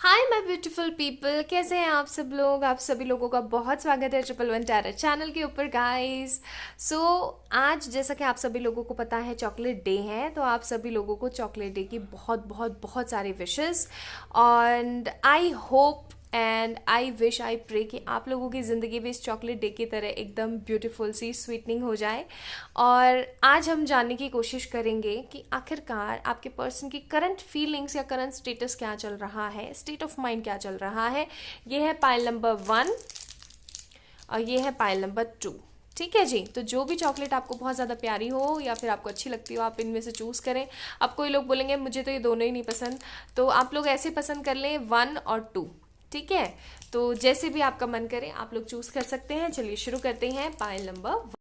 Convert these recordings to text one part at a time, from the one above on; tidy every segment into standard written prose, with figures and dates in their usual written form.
Hi my beautiful people, कैसे हैं आप सब लोग। आप सभी लोगों का बहुत स्वागत है ट्रिपल वन टैरो चैनल के ऊपर गाइस। सो आज जैसा कि आप सभी लोगों को पता है चॉकलेट डे है, तो आप सभी लोगों को चॉकलेट डे की बहुत बहुत बहुत सारी wishes. And I hope and I wish I pray कि आप लोगों की ज़िंदगी भी इस चॉकलेट डे की तरह एकदम ब्यूटीफुल सी स्वीटनिंग हो जाए। और आज हम जानने की कोशिश करेंगे कि आखिरकार आपके पर्सन की करंट फीलिंग्स या करंट स्टेटस क्या चल रहा है, स्टेट ऑफ माइंड क्या चल रहा है। ये है पाइल नंबर 1 और ये है पाइल नंबर 2। ठीक है जी। तो जो भी चॉकलेट आपको बहुत ज़्यादा प्यारी हो या फिर आपको अच्छी लगती हो, आप इनमें से चूज़ करें। अब कोई लोग बोलेंगे मुझे तो ये दोनों ही नहीं पसंद, तो आप लोग ऐसे पसंद कर लें 1 और 2। ठीक है, तो जैसे भी आपका मन करे आप लोग चूज़ कर सकते हैं। चलिए शुरू करते हैं pile number.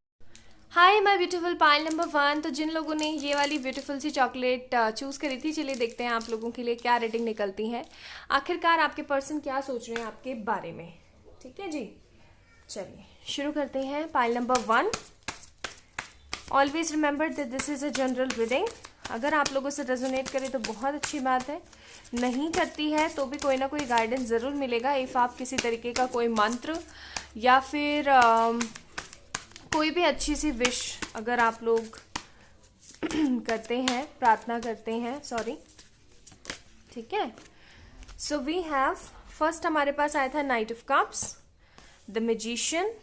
Hi my beautiful people number 1। तो जिन लोगों ने ये वाली ब्यूटीफुल सी चॉकलेट चूज़ करी थी, चलिए देखते हैं आप लोगों के लिए क्या रेटिंग निकलती है। आखिरकार आपके पर्सन क्या सोच रहे हैं आपके बारे में। ठीक है जी, चलिए शुरू करते हैं। Pile number 1, always remember that this is a general reading. अगर आप लोगों से रेजोनेट करे तो बहुत अच्छी बात है, नहीं करती है तो भी कोई ना कोई गाइडेंस ज़रूर मिलेगा। इफ़ आप किसी तरीके का कोई मंत्र या फिर कोई भी अच्छी सी विश अगर आप लोग करते हैं, प्रार्थना करते हैं, सॉरी। ठीक है, सो वी हैव फर्स्ट हमारे पास आया था night of cups, the magician.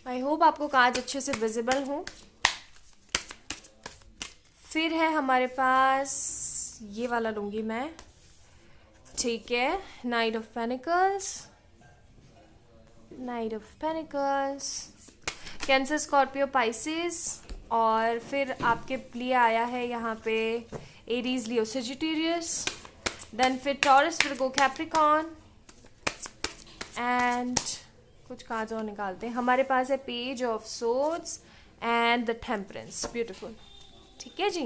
I hope आपको कार्ड अच्छे से विजिबल हो। फिर है हमारे पास, ये वाला लूंगी मैं, ठीक है, night of pentacles, night of pentacles, cancer, Scorpio, Pisces. और फिर आपके लिए आया है यहाँ पे एरीज, लियो, सेजिटेरियस। देन फिर टॉरस, विर्गो, कैप्रिकॉन। एंड कुछ कार्ड्स और निकालते हैं। हमारे पास है page of swords and the temperance. Beautiful. ठीक है जी,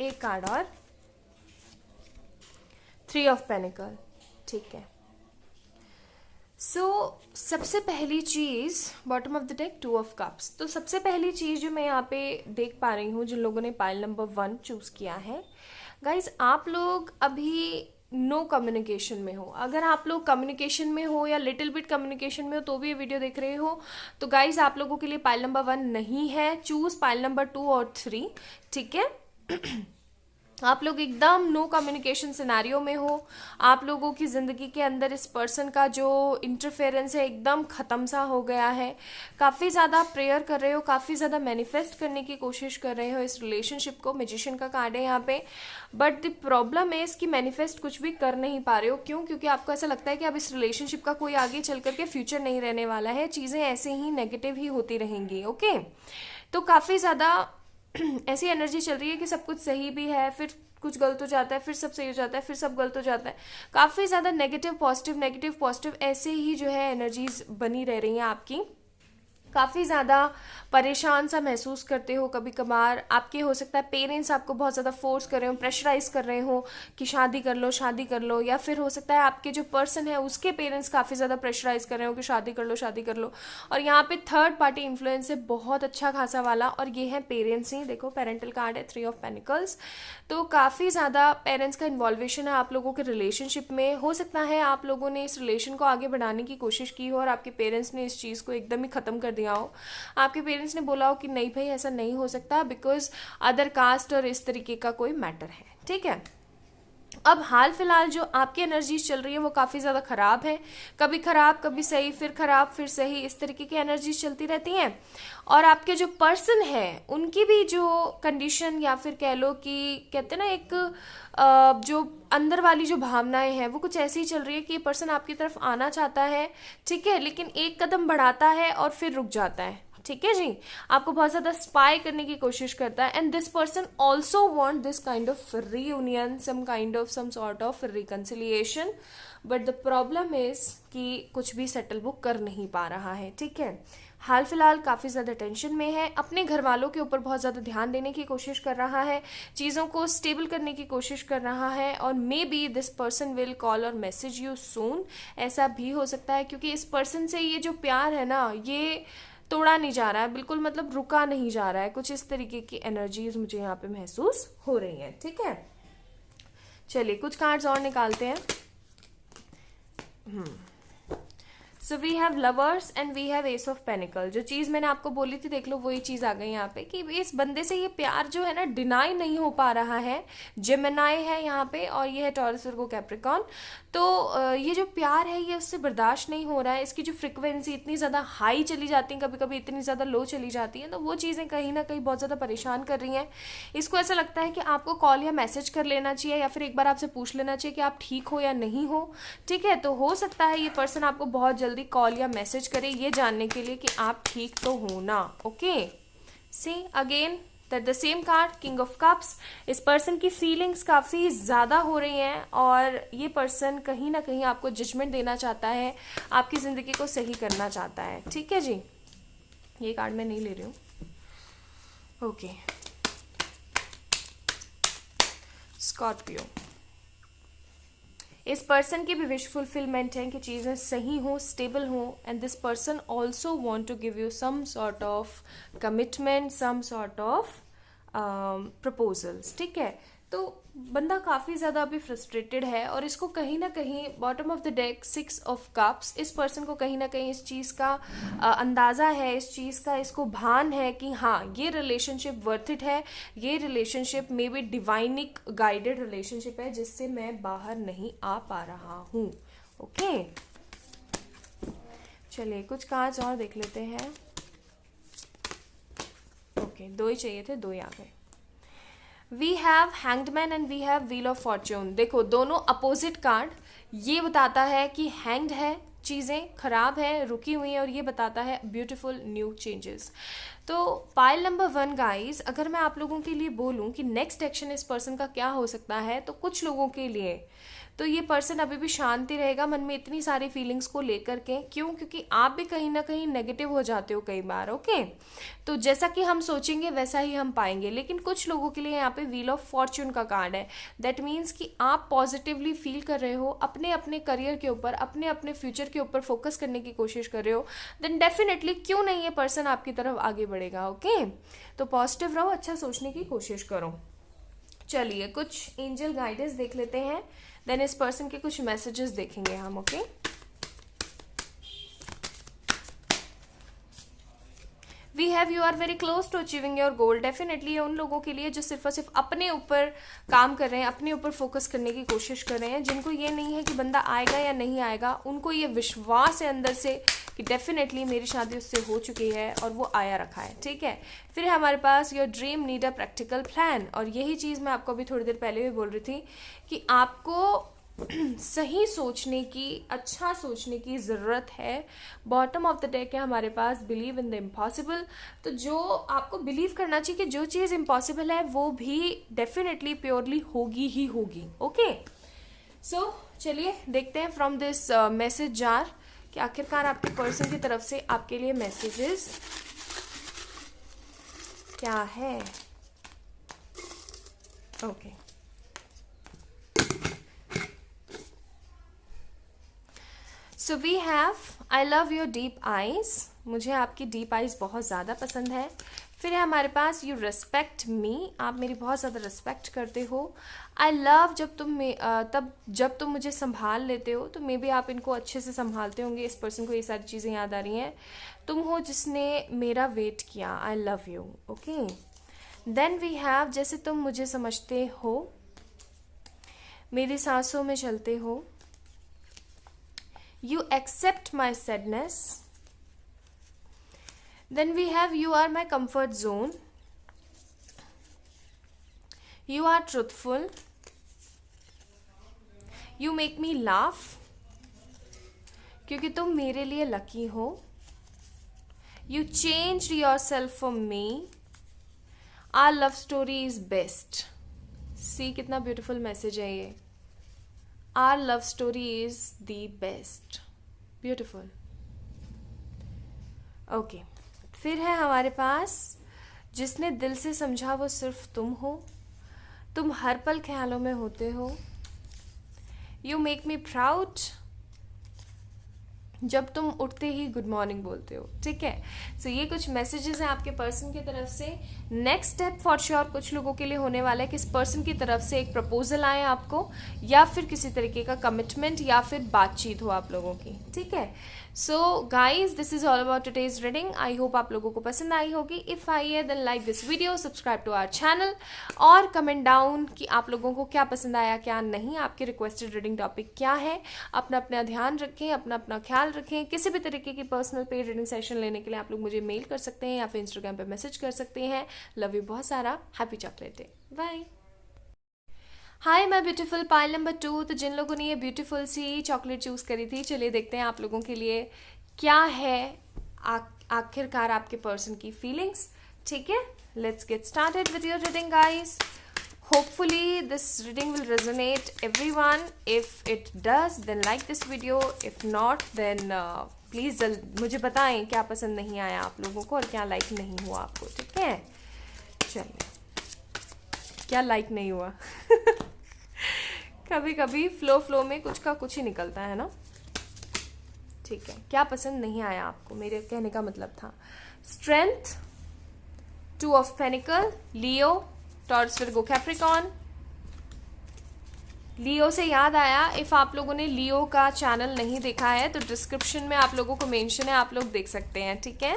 एक कार्ड और, 3 ऑफ पेनिकल। ठीक है, सबसे पहली चीज़ bottom of the deck 2 of cups. तो सबसे पहली चीज़ जो मैं यहाँ पे देख पा रही हूँ, जिन लोगों ने पाइल नंबर 1 चूज़ किया है, गाइज आप लोग अभी नो कम्युनिकेशन में हो। अगर आप लोग कम्युनिकेशन में हो या लिटिल बिट कम्युनिकेशन में हो तो भी ये वीडियो देख रहे हो, तो गाइज आप लोगों के लिए पाइल नंबर 1 नहीं है। चूज़ पाइल नंबर 2 और 3। ठीक है आप लोग एकदम नो कम्युनिकेशन सिनेरियो में हो। आप लोगों की ज़िंदगी के अंदर इस पर्सन का जो इंटरफेरेंस है एकदम ख़त्म सा हो गया है। काफ़ी ज़्यादा प्रेयर कर रहे हो, काफ़ी ज़्यादा मैनिफेस्ट करने की कोशिश कर रहे हो इस रिलेशनशिप को। मैजिशियन का कार्ड है यहाँ पे, बट द प्रॉब्लम है इसकी मैनिफेस्ट कुछ भी कर नहीं पा रहे हो। क्यों? क्योंकि आपको ऐसा लगता है कि अब इस रिलेशनशिप का कोई आगे चल करके फ्यूचर नहीं रहने वाला है, चीज़ें ऐसे ही नेगेटिव ही होती रहेंगी। ओके, तो काफ़ी ज़्यादा ऐसी एनर्जी चल रही है कि सब कुछ सही भी है, फिर कुछ गलत हो जाता है, फिर सब सही हो जाता है, फिर सब गलत हो जाता है। काफ़ी ज़्यादा नेगेटिव पॉजिटिव ऐसे ही जो है एनर्जीज बनी रह रही हैं आपकी। काफ़ी ज़्यादा परेशान सा महसूस करते हो कभी कभार। आपके हो सकता है पेरेंट्स आपको बहुत ज़्यादा फोर्स कर रहे हो, प्रेशराइज कर रहे हो कि शादी कर लो, शादी कर लो। या फिर हो सकता है आपके जो पर्सन है उसके पेरेंट्स काफ़ी ज़्यादा प्रेशराइज कर रहे हो कि शादी कर लो, शादी कर लो। और यहाँ पे थर्ड पार्टी इन्फ्लुएंस है बहुत अच्छा खासा वाला, और ये है पेरेंट्स ही। देखो पेरेंटल कार्ड है, 3 ऑफ पेनिकल्स। तो काफ़ी ज़्यादा पेरेंट्स का इन्वॉल्वेशन है आप लोगों के रिलेशनशिप में। हो सकता है आप लोगों ने इस रिलेशन को आगे बढ़ाने की कोशिश की हो और आपके पेरेंट्स ने इस चीज़ को एकदम ही ख़त्म कर दिया हो। आपके पेरेंट्स ने बोला हो कि नहीं भाई ऐसा नहीं हो सकता, बिकॉज अदर कास्ट और इस तरीके का कोई मैटर है। ठीक है, अब हाल फिलहाल जो आपकी एनर्जीज चल रही है वो काफ़ी ज़्यादा ख़राब है। कभी ख़राब, कभी सही, फिर ख़राब, फिर सही, इस तरीके की एनर्जीज चलती रहती हैं। और आपके जो पर्सन है उनकी भी जो कंडीशन, या फिर कह लो कि कहते हैं ना एक जो अंदर वाली जो भावनाएं हैं वो कुछ ऐसी ही चल रही है कि ये पर्सन आपकी तरफ आना चाहता है, ठीक है, लेकिन एक कदम बढ़ाता है और फिर रुक जाता है। ठीक है जी, आपको बहुत ज्यादा स्पाई करने की कोशिश करता है। And this person also want this kind of reunion, some sort of reconciliation, but the problem is कि कुछ भी सेटल वो कर नहीं पा रहा है। ठीक है, हाल फिलहाल काफ़ी ज़्यादा टेंशन में है, अपने घर वालों के ऊपर बहुत ज़्यादा ध्यान देने की कोशिश कर रहा है, चीज़ों को स्टेबल करने की कोशिश कर रहा है। और may be this person will call और मैसेज यू सून, ऐसा भी हो सकता है, क्योंकि इस पर्सन से ये जो प्यार है ना, ये तोड़ा नहीं जा रहा है बिल्कुल, मतलब रुका नहीं जा रहा है। कुछ इस तरीके की एनर्जीज मुझे यहाँ पे महसूस हो रही हैं। ठीक है, चलिए कुछ कार्ड्स और निकालते हैं। So we have lovers and we have ace of pentacles. जो चीज़ मैंने आपको बोली थी देख लो वही चीज़ आ गई यहाँ पे कि इस बंदे से ये प्यार जो है ना डिनाई नहीं हो पा रहा है। जेमिनाई है यहाँ पे और ये है टॉरस वर्गो कैप्रिकॉर्न। तो ये जो प्यार है ये उससे बर्दाश्त नहीं हो रहा है। इसकी जो फ्रिक्वेंसी इतनी ज़्यादा हाई चली जाती है, कभी कभी इतनी ज़्यादा लो चली जाती है, तो वो चीज़ें कहीं ना कहीं बहुत ज़्यादा परेशान कर रही हैं। इसको ऐसा लगता है कि आपको कॉल या मैसेज कर लेना चाहिए या फिर एक बार आपसे पूछ लेना चाहिए कि आप ठीक हो या नहीं हो। ठीक है, तो हो सकता है ये पर्सन आपको बहुत जल्दी कॉल या मैसेज करे ये जानने के लिए कि आप ठीक तो हो ना। Okay, see again that the same card king of cups. इस पर्सन की फीलिंग्स काफ़ी ज़्यादा हो रही हैं और ये पर्सन कहीं ना कहीं आपको जजमेंट देना चाहता है, आपकी ज़िंदगी को सही करना चाहता है। ठीक है जी, ये कार्ड मैं नहीं ले रही हूँ। Okay, Scorpio. इस पर्सन की भी विश फुलफिलमेंट है कि चीज़ें सही हों, स्टेबल हों, and this person also want to give you some sort of commitment, some sort of proposals. ठीक है, तो बंदा काफ़ी ज़्यादा अभी फ्रस्ट्रेटेड है और इसको कहीं ना कहीं bottom of the deck 6 of cups, इस पर्सन को कहीं ना कहीं इस चीज़ का अंदाज़ा है, इस चीज़ का इसको भान है कि हाँ ये रिलेशनशिप वर्थ इट है, ये relationship may be divinely guided relationship है जिससे मैं बाहर नहीं आ पा रहा हूँ। ओके, चलिए कुछ कार्ड्स और देख लेते हैं। ओके, 2 ही चाहिए थे, 2 ही आ गए। We have hanged man and we have wheel of fortune. देखो दोनों अपोजिट कार्ड, ये बताता है कि हैंग्ड है, चीज़ें खराब है, रुकी हुई हैं, और ये बताता है ब्यूटीफुल न्यू चेंजेस। तो पाइल नंबर 1 गाइस, अगर मैं आप लोगों के लिए बोलूं कि नेक्स्ट एक्शन इस पर्सन का क्या हो सकता है, तो कुछ लोगों के लिए तो ये पर्सन अभी भी शांति रहेगा मन में इतनी सारी फीलिंग्स को लेकर के। क्यों? क्योंकि आप भी कहीं ना कहीं नेगेटिव हो जाते हो कई बार। ओके, तो जैसा कि हम सोचेंगे वैसा ही हम पाएंगे। लेकिन कुछ लोगों के लिए यहाँ पे व्हील ऑफ फॉर्च्यून का कार्ड है। दैट मीन्स कि आप पॉजिटिवली फील कर रहे हो, अपने अपने करियर के ऊपर, अपने अपने फ्यूचर के ऊपर फोकस करने की कोशिश कर रहे हो, देन डेफिनेटली क्यों नहीं ये पर्सन आपकी तरफ आगे बढ़ेगा। ओके, तो पॉजिटिव रहो, अच्छा सोचने की कोशिश करो। चलिए कुछ एंजल गाइडेंस देख लेते हैं, देन इस पर्सन के कुछ मैसेजेस देखेंगे हम। Okay, we have you are very close to achieving your goal. Definitely ये उन लोगों के लिए जो सिर्फ और सिर्फ अपने ऊपर काम कर रहे हैं, अपने ऊपर फोकस करने की कोशिश कर रहे हैं, जिनको ये नहीं है कि बंदा आएगा या नहीं आएगा, उनको ये विश्वास है अंदर से कि डेफिनेटली मेरी शादी उससे हो चुकी है और वो आया रखा है। ठीक है, फिर हमारे पास your dream need a practical plan, और यही चीज़ मैं आपको अभी थोड़ी देर पहले भी बोल रही थी कि आपको सही सोचने की, अच्छा सोचने की ज़रूरत है। बॉटम ऑफ द डेक है हमारे पास बिलीव इन द इम्पॉसिबल। तो जो आपको बिलीव करना चाहिए कि जो चीज़ इम्पॉसिबल है वो भी डेफिनेटली प्योरली होगी ही होगी। ओके, सो चलिए देखते हैं फ्रॉम दिस मैसेज जार कि आखिरकार आपके पर्सन की तरफ से आपके लिए मैसेजेस क्या है। Okay, so we have I love your deep eyes. मुझे आपकी डीप आईज बहुत ज़्यादा पसंद है। फिर है हमारे पास यू रिस्पेक्ट मी, आप मेरी बहुत ज़्यादा रिस्पेक्ट करते हो। आई लव जब तुम मुझे संभाल लेते हो, तो मे बी आप इनको अच्छे से संभालते होंगे। इस पर्सन को ये सारी चीज़ें याद आ रही हैं। तुम हो जिसने मेरा वेट किया, I love you. Okay, then we have जैसे तुम मुझे समझते हो, मेरी सांसों में चलते हो, you accept my sadness. Then we have you are my comfort zone, you are truthful, you make me laugh क्योंकि तुम मेरे लिए लकी हो, you changed yourself for me, our love story is best. See कितना beautiful message है ये। Our love story is the best. Beautiful. Okay. फिर है हमारे पास जिसने दिल से समझा वो सिर्फ तुम हो, तुम हर पल ख्यालों में होते हो, You make me proud, जब तुम उठते ही गुड मॉर्निंग बोलते हो, ठीक है। सो ये कुछ मैसेजेस हैं आपके पर्सन की तरफ से। नेक्स्ट स्टेप फॉर श्योर कुछ लोगों के लिए होने वाला है कि इस पर्सन की तरफ से एक प्रपोजल आए आपको, या फिर किसी तरीके का कमिटमेंट या फिर बातचीत हो आप लोगों की, ठीक है। So guys, this is all about today's reading. I hope आप लोगों को पसंद आई होगी। इफ आई है then like this video, subscribe to our channel और कमेंट डाउन कि आप लोगों को क्या पसंद आया क्या नहीं, आपके रिक्वेस्टेड रीडिंग टॉपिक क्या है। अपना अपना ध्यान रखें, अपना अपना ख्याल रखें। किसी भी तरीके की पर्सनल पेड रीडिंग सेशन लेने के लिए आप लोग मुझे मेल कर सकते हैं या फिर इंस्टाग्राम पे मैसेज कर सकते हैं। लव यू बहुत सारा। Happy chocolate day. Bye. Hi my beautiful people number 2। तो जिन लोगों ने ये ब्यूटीफुल सी चॉकलेट चूज़ करी थी, चलिए देखते हैं आप लोगों के लिए क्या है आखिरकार आपके पर्सन की फीलिंग्स, ठीक है। Let's get started with your reading guys. Hopefully this reading will resonate everyone. If it does then like this video, if not then please मुझे बताएं क्या पसंद नहीं आया आप लोगों को और क्या लाइक नहीं हुआ आपको, ठीक है। चलिए, क्या लाइक नहीं हुआ कभी कभी फ्लो में कुछ का कुछ ही निकलता है ना, ठीक है। क्या पसंद नहीं आया आपको, मेरे कहने का मतलब था strength, 2 of pentacles, Leo, Taurus, Virgo, Capricorn. Leo से याद आया, इफ आप लोगों ने लियो का चैनल नहीं देखा है तो डिस्क्रिप्शन में आप लोगों को मेंशन है, आप लोग देख सकते हैं, ठीक है।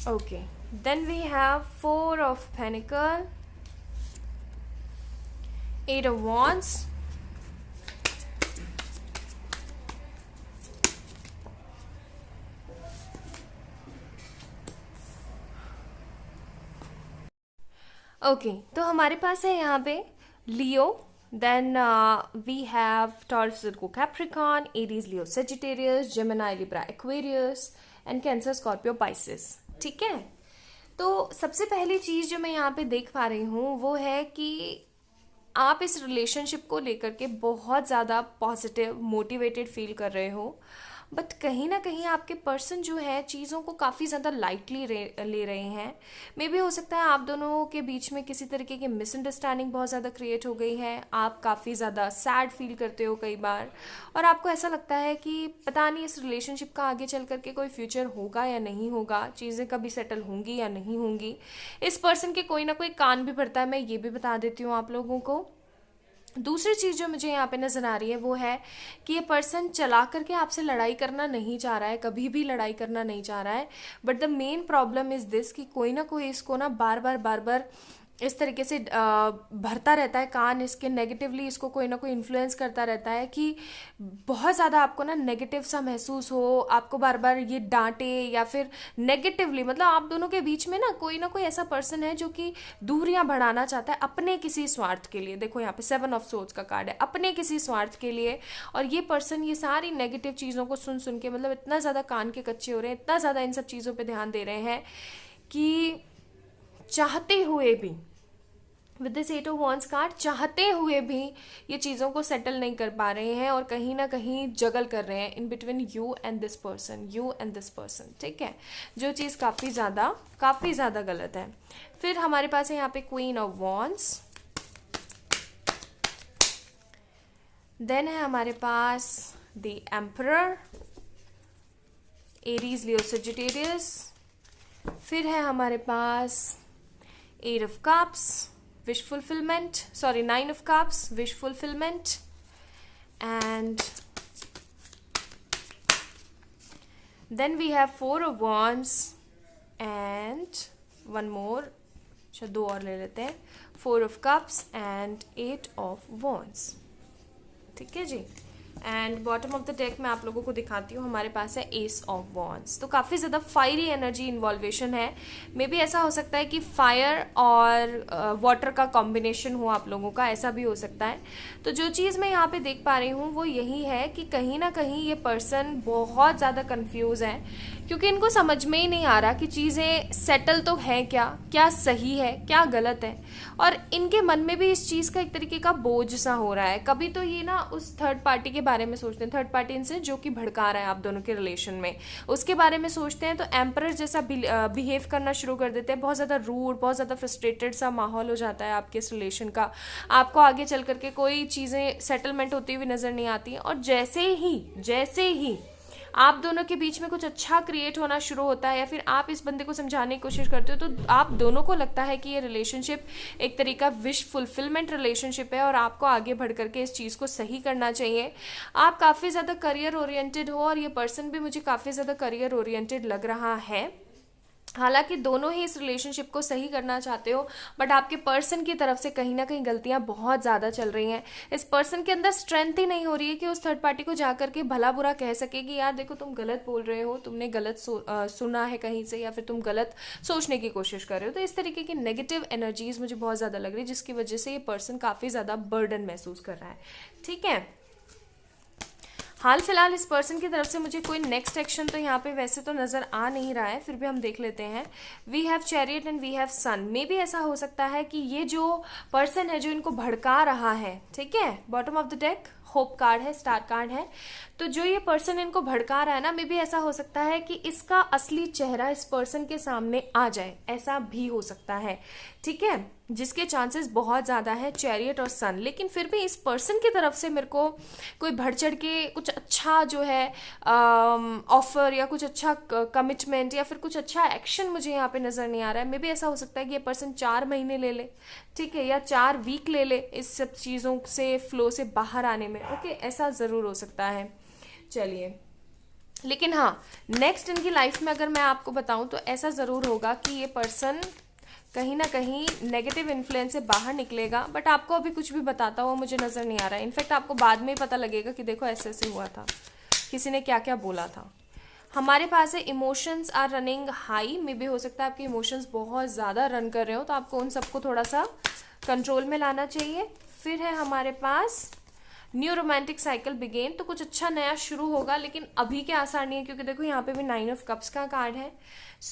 Okay, then we have 4 of Pentacle, 8 of Wands, okay, तो हमारे पास है यहाँ पे लियो, then we have Taurus, Virgo, Capricorn, Aries, Leo, Sagittarius, Gemini, Libra, Aquarius and Cancer, Scorpio, Pisces, ठीक है। तो सबसे पहली चीज़ जो मैं यहाँ पे देख पा रही हूँ वो है कि आप इस रिलेशनशिप को लेकर के बहुत ज़्यादा पॉजिटिव मोटिवेटेड फील कर रहे हो, बट कहीं ना कहीं आपके पर्सन जो है चीज़ों को काफ़ी ज़्यादा लाइटली ले रहे हैं। मे बी हो सकता है आप दोनों के बीच में किसी तरीके की मिसअंडरस्टैंडिंग बहुत ज़्यादा क्रिएट हो गई है। आप काफ़ी ज़्यादा सैड फील करते हो कई बार, और आपको ऐसा लगता है कि पता नहीं इस रिलेशनशिप का आगे चल करके कोई फ्यूचर होगा या नहीं होगा, चीज़ें कभी सेटल होंगी या नहीं होंगी। इस पर्सन के कोई ना कोई कान भी भरता है, मैं ये भी बता देती हूँ आप लोगों को। दूसरी चीज़ जो मुझे यहाँ पे नज़र आ रही है वो है कि ये पर्सन चला करके आपसे लड़ाई करना नहीं चाह रहा है, कभी भी लड़ाई करना नहीं चाह रहा है, but the main problem is this कि कोई ना कोई इसको ना बार बार इस तरीके से भरता रहता है कान इसके, नेगेटिवली इसको कोई ना कोई इन्फ्लुएंस करता रहता है कि बहुत ज़्यादा आपको ना नेगेटिव सा महसूस हो, आपको बार बार ये डांटे या फिर नेगेटिवली, मतलब आप दोनों के बीच में ना कोई ऐसा पर्सन है जो कि दूरियां बढ़ाना चाहता है अपने किसी स्वार्थ के लिए। देखो यहाँ पे 7 ऑफ सोर्ड्स का कार्ड है, अपने किसी स्वार्थ के लिए। और ये पर्सन ये सारी नेगेटिव चीज़ों को सुन के मतलब इतना ज़्यादा कान के कच्चे हो रहे हैं, इतना ज़्यादा इन सब चीज़ों पर ध्यान दे रहे हैं कि चाहते हुए भी with this 8 of wands card, चाहते हुए भी ये चीज़ों को सेटल नहीं कर पा रहे हैं और कहीं ना कहीं जगल कर रहे हैं in between you and this person, ठीक है, जो चीज़ काफ़ी ज़्यादा गलत है। फिर हमारे पास है यहाँ पे क्वीन ऑफ वॉन्ड्स, देन है हमारे पास the Emperor, Aries, Leo, Sagittarius. फिर है हमारे पास 8 of cups, wish fulfillment, 9 of cups, wish fulfillment, and then we have 4 of wands and one more, अच्छा 2 और ले लेते हैं, 4 of cups and 8 of wands, ठीक है जी। And bottom of the deck में आप लोगों को दिखाती हूँ, हमारे पास है एस ऑफ वॉन्ड्स। तो काफ़ी ज़्यादा फायरी एनर्जी इन्वॉल्वेशन है। मे बी ऐसा हो सकता है कि फायर और वाटर का कॉम्बिनेशन हो आप लोगों का, ऐसा भी हो सकता है। तो जो चीज़ मैं यहाँ पे देख पा रही हूँ वो यही है कि कहीं ना कहीं ये पर्सन बहुत ज़्यादा कन्फ्यूज़ है, क्योंकि इनको समझ में ही नहीं आ रहा कि चीज़ें सेटल तो हैं क्या सही है क्या गलत है, और इनके मन में भी इस चीज़ का एक तरीके का बोझ सा हो रहा है। कभी तो ये ना उस थर्ड पार्टी के बारे में सोचते हैं, थर्ड पार्टी इनसे जो कि भड़का रहा है आप दोनों के रिलेशन में, उसके बारे में सोचते हैं, तो एम्परर जैसा बिहेव करना शुरू कर देते हैं, बहुत ज़्यादा रूड, बहुत ज़्यादा फ्रस्ट्रेटेड सा माहौल हो जाता है आपके इस रिलेशन का, आपको आगे चल करके कोई चीज़ें सेटलमेंट होती हुई नज़र नहीं आती। और जैसे ही आप दोनों के बीच में कुछ अच्छा क्रिएट होना शुरू होता है, या फिर आप इस बंदे को समझाने की कोशिश करते हो, तो आप दोनों को लगता है कि ये रिलेशनशिप एक तरीका विश फुलफिलमेंट रिलेशनशिप है और आपको आगे बढ़ करके इस चीज़ को सही करना चाहिए। आप काफ़ी ज़्यादा करियर ओरिएंटेड हो और ये पर्सन भी मुझे काफ़ी ज़्यादा करियर ओरिएंटेड लग रहा है। हालांकि दोनों ही इस रिलेशनशिप को सही करना चाहते हो, बट आपके पर्सन की तरफ से कहीं ना कहीं गलतियां बहुत ज़्यादा चल रही हैं। इस पर्सन के अंदर स्ट्रेंथ ही नहीं हो रही है कि उस थर्ड पार्टी को जाकर के भला बुरा कह सके कि यार देखो तुम गलत बोल रहे हो, तुमने गलत सुना है कहीं से, या फिर तुम गलत सोचने की कोशिश कर रहे हो। तो इस तरीके की नेगेटिव एनर्जीज मुझे बहुत ज़्यादा लग रही है, जिसकी वजह से ये पर्सन काफ़ी ज़्यादा बर्डन महसूस कर रहा है। ठीक है, हाल फिलहाल इस पर्सन की तरफ से मुझे कोई नेक्स्ट एक्शन तो यहाँ पे वैसे तो नज़र आ नहीं रहा है, फिर भी हम देख लेते हैं। We have chariot and we have sun. मे भी ऐसा हो सकता है कि ये जो पर्सन है जो इनको भड़का रहा है, ठीक है, bottom of the deck hope card है, स्टार कार्ड है, तो जो ये पर्सन इनको भड़का रहा है ना, मे भी ऐसा हो सकता है कि इसका असली चेहरा इस पर्सन के सामने आ जाए, ऐसा भी हो सकता है। ठीक है, जिसके चांसेस बहुत ज़्यादा है, चैरियट और सन। लेकिन फिर भी इस पर्सन की तरफ से मेरे को कोई बढ़ चढ़ के कुछ अच्छा जो है ऑफर या कुछ अच्छा कमिटमेंट या फिर कुछ अच्छा एक्शन मुझे यहाँ पे नज़र नहीं आ रहा है। मे भी ऐसा हो सकता है कि ये पर्सन 4 महीने ले ले, ठीक है, या 4 वीक ले ले इस सब चीज़ों से फ्लो से बाहर आने में। ओके, ऐसा ज़रूर हो सकता है। चलिए, लेकिन हाँ, नेक्स्ट इनकी लाइफ में अगर मैं आपको बताऊं तो ऐसा ज़रूर होगा कि ये पर्सन कहीं ना कहीं नेगेटिव इन्फ्लुएंस से बाहर निकलेगा, बट आपको अभी कुछ भी बताता हुआ मुझे नज़र नहीं आ रहा है। इनफैक्ट आपको बाद में ही पता लगेगा कि देखो ऐसे ऐसे हुआ था, किसी ने क्या क्या बोला था। हमारे पास है इमोशंस आर रनिंग हाई। मे भी हो सकता है आपके इमोशंस बहुत ज़्यादा रन कर रहे हो, तो आपको उन सबको थोड़ा सा कंट्रोल में लाना चाहिए। फिर है हमारे पास न्यू रोमांटिक साइकिल बिगेन। तो कुछ अच्छा नया शुरू होगा, लेकिन अभी के आसार नहीं है, क्योंकि देखो यहाँ पे भी 9 ऑफ कप्स का कार्ड है।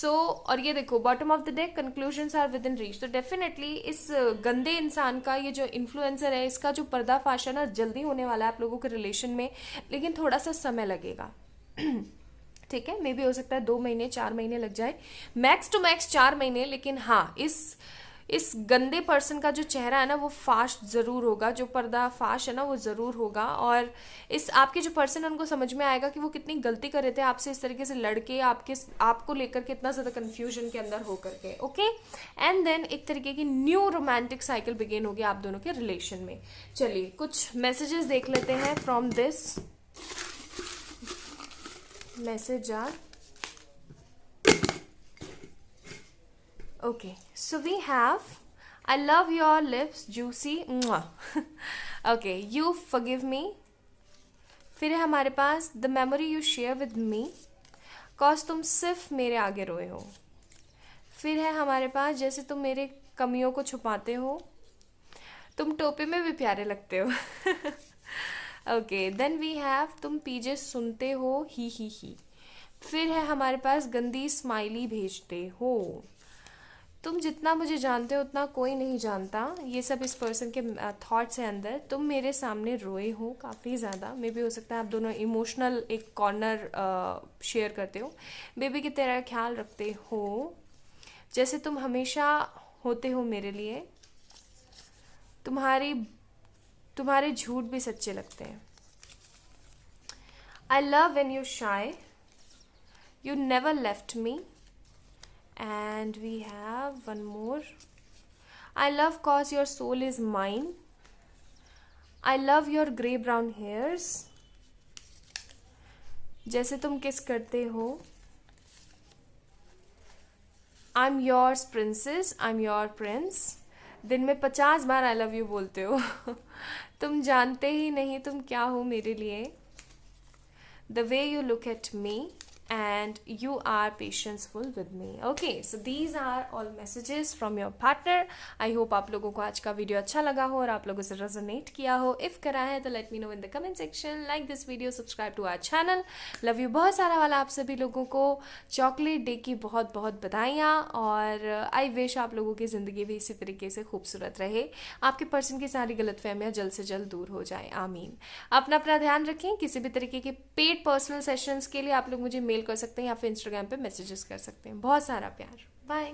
और ये देखो bottom of the deck conclusions are within reach. तो डेफिनेटली इस गंदे इंसान का, ये जो इन्फ्लुएंसर है, इसका जो पर्दाफाश है ना, जल्दी होने वाला है आप लोगों के रिलेशन में, लेकिन थोड़ा सा समय लगेगा। ठीक है, मे भी हो सकता है 2 महीने 4 महीने लग जाए, मैक्स टू मैक्स 4 महीने। लेकिन हाँ, इस गंदे पर्सन का जो चेहरा है ना, वो फाश जरूर होगा, जो पर्दाफाश है ना वो जरूर होगा। और इस आपके जो पर्सन है उनको समझ में आएगा कि वो कितनी गलती कर रहे थे आपसे, इस तरीके से लड़के आपको लेकर के इतना ज़्यादा कंफ्यूजन के अंदर होकर के। ओके, एंड देन एक तरीके की न्यू रोमांटिक साइकिल बिगिन होगी आप दोनों के रिलेशन में। चलिए, कुछ मैसेजेस देख लेते हैं from this message are. Okay, so we have, I love your lips, juicy. Okay, you forgive me. फिर है हमारे पास the memory you share with me, cause तुम सिर्फ मेरे आगे रोए हो। फिर है हमारे पास जैसे तुम मेरे कमियों को छुपाते हो, तुम टोपे में भी प्यारे लगते हो। Okay, then we have तुम पीजे सुनते हो ही। फिर है हमारे पास गंदी स्माइली भेजते हो। तुम जितना मुझे जानते हो उतना कोई नहीं जानता। ये सब इस पर्सन के थॉट्स हैं अंदर। तुम मेरे सामने रोए हो काफ़ी ज़्यादा। मे भी हो सकता है आप दोनों इमोशनल एक कॉर्नर शेयर करते हो। बेबी की तरह ख्याल रखते हो, जैसे तुम हमेशा होते हो मेरे लिए। तुम्हारे झूठ भी सच्चे लगते हैं। I love when you shy, you never left me. And we have one more. I love cause your soul is mine. I love your grey brown hairs. जैसे तुम किस करते हो। I'm yours princess, I'm your prince. दिन में 50 बार I love you बोलते हो। तुम जानते ही नहीं तुम क्या हो मेरे लिए। The way you look at me. and you are patientful with me. Okay, so these are all messages from your partner. I hope आप लोगों को आज का वीडियो अच्छा लगा हो और आप लोगों से रेजोनेट किया हो. इफ करा है तो let me know in the comment section. Like this video, subscribe to our channel. Love you बहुत सारा वाला आप सभी लोगों को. चॉकलेट डे की बहुत बहुत बधाइयाँ और आई विश आप लोगों की ज़िंदगी भी इसी तरीके से खूबसूरत रहे. आपके पर्सन की सारी गलतफहमियाँ जल्द से जल्द दूर हो जाए. आमीन. अपना अपना ध्यान रखें. किसी भी तरीके के पेड पर्सनल सेशंस के लिए आप लोग मुझे मेल कर सकते हैं या फिर इंस्टाग्राम पे मैसेजेस कर सकते हैं. बहुत सारा प्यार. बाय.